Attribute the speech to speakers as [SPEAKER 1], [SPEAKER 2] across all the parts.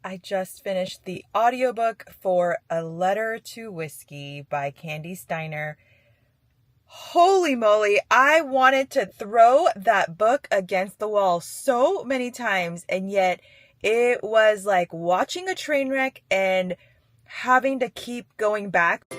[SPEAKER 1] I just finished the audiobook for A Letter to Whiskey by Kandi Steiner. Holy moly, I wanted to throw that book against the wall so many times, and yet it was like watching a train wreck and having to keep going back.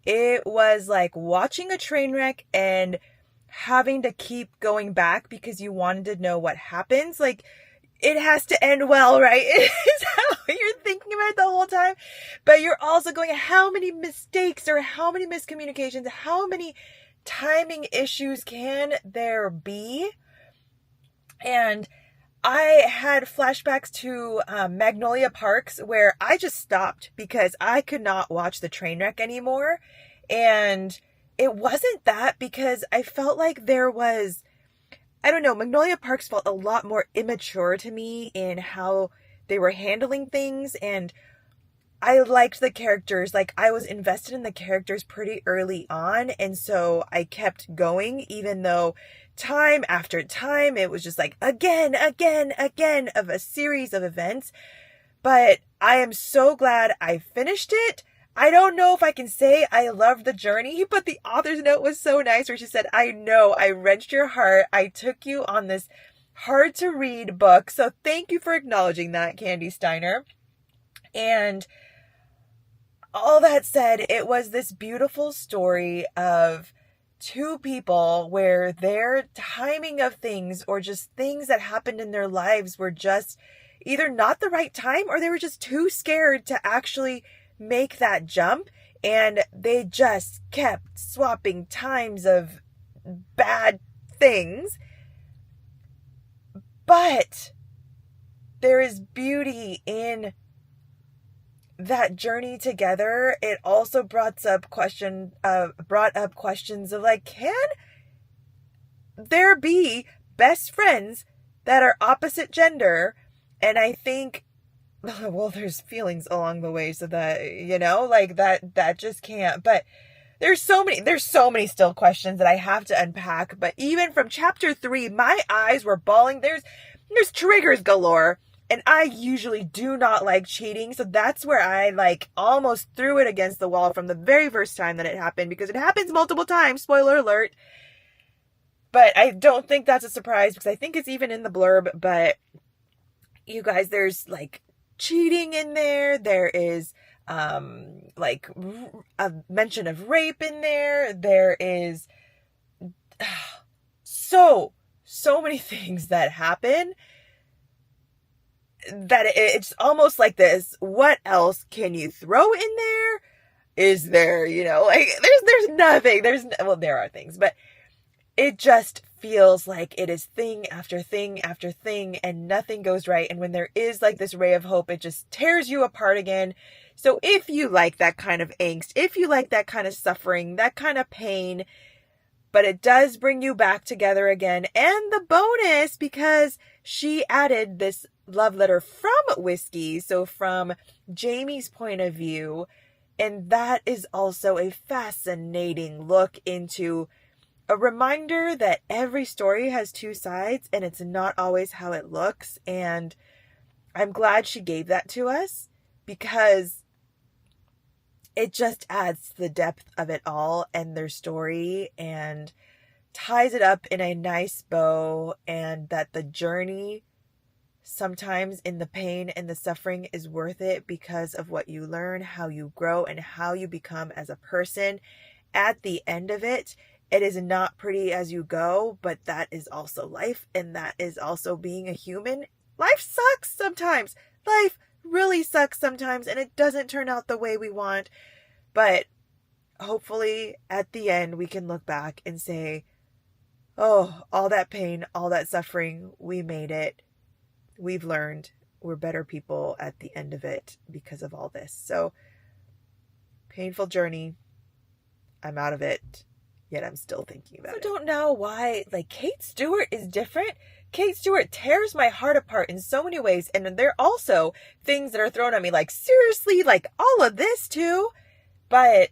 [SPEAKER 1] It was like watching a train wreck and having to keep going back because you wanted to know what happens. Like, it has to end well, right? It's how you're thinking about it the whole time. But you're also going, how many mistakes or how many miscommunications, how many timing issues can there be? And I had flashbacks to Magnolia Parks where I just stopped because I could not watch the train wreck anymore. And it wasn't that because I felt like there was, I don't know, Magnolia Parks felt a lot more immature to me in how they were handling things. And I liked the characters. Like, I was invested in the characters pretty early on. And so I kept going, even though time after time, it was just like again of a series of events. But I am so glad I finished it. I don't know if I can say I loved the journey, but the author's note was so nice where she said, I know I wrenched your heart. I took you on this hard to read book. So thank you for acknowledging that, Kandi Steiner. And all that said, it was this beautiful story of two people where their timing of things or just things that happened in their lives were just either not the right time or they were just too scared to actually make that jump, and they just kept swapping times of bad things. But there is beauty in that journey together. It also brought up questions of like, can there be best friends that are opposite gender? And I think, well, there's feelings along the way, so that, like that just can't. But there's so many still questions that I have to unpack. But even from chapter 3, my eyes were bawling. There's triggers galore. And I usually do not like cheating. So that's where I like almost threw it against the wall from the very first time that it happened, because it happens multiple times. Spoiler alert. But I don't think that's a surprise because I think it's even in the blurb. But you guys, there's like cheating in there. There is like a mention of rape in there. There is so many things that happen that it's almost like this. What else can you throw in there? Is there, like there's nothing. Well, there are things, but it just feels like it is thing after thing after thing and nothing goes right. And when there is like this ray of hope, it just tears you apart again. So if you like that kind of angst, if you like that kind of suffering, that kind of pain, but it does bring you back together again. And the bonus, because she added this love letter from Whiskey, so from Jamie's point of view. And that is also a fascinating look into a reminder that every story has two sides and it's not always how it looks. And I'm glad she gave that to us because it just adds to the depth of it all and their story and ties it up in a nice bow, and that the journey sometimes in the pain and the suffering is worth it because of what you learn, how you grow, and how you become as a person at the end of it. It is not pretty as you go, but that is also life, and that is also being a human. Life sucks sometimes. Life really sucks sometimes, and it doesn't turn out the way we want. But hopefully at the end we can look back and say, oh, all that pain, all that suffering, we made it. We've learned. We're better people at the end of it because of all this. So, painful journey. I'm out of it. Yet I'm still thinking about it. I don't know why, like, Kate Stewart is different. Kate Stewart tears my heart apart in so many ways. And there are also things that are thrown at me, like, seriously, like, all of this too? But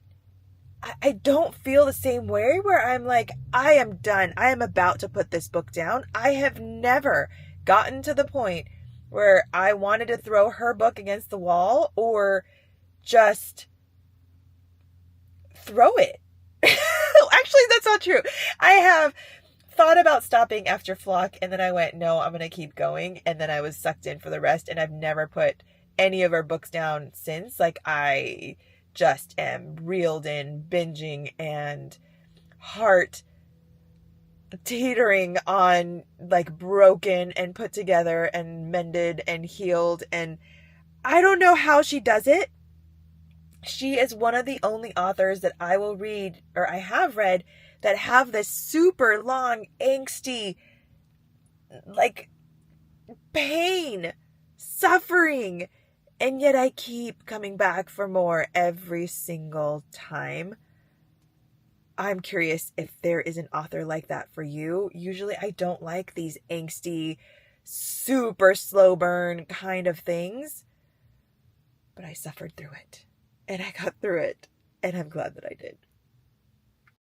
[SPEAKER 1] I don't feel the same way where I'm like, I am done. I am about to put this book down. I have never gotten to the point where I wanted to throw her book against the wall or just throw it. Actually, that's not true. I have thought about stopping after Flock, and then I went, no, I'm going to keep going. And then I was sucked in for the rest, and I've never put any of her books down since. Like, I just am reeled in, binging, and heart teetering on, like, broken and put together and mended and healed. And I don't know how she does it. She is one of the only authors that I will read, or I have read, that have this super long, angsty, like, pain, suffering, and yet I keep coming back for more every single time. I'm curious if there is an author like that for you. Usually I don't like these angsty, super slow burn kind of things, but I suffered through it, and I got through it, and I'm glad that I did.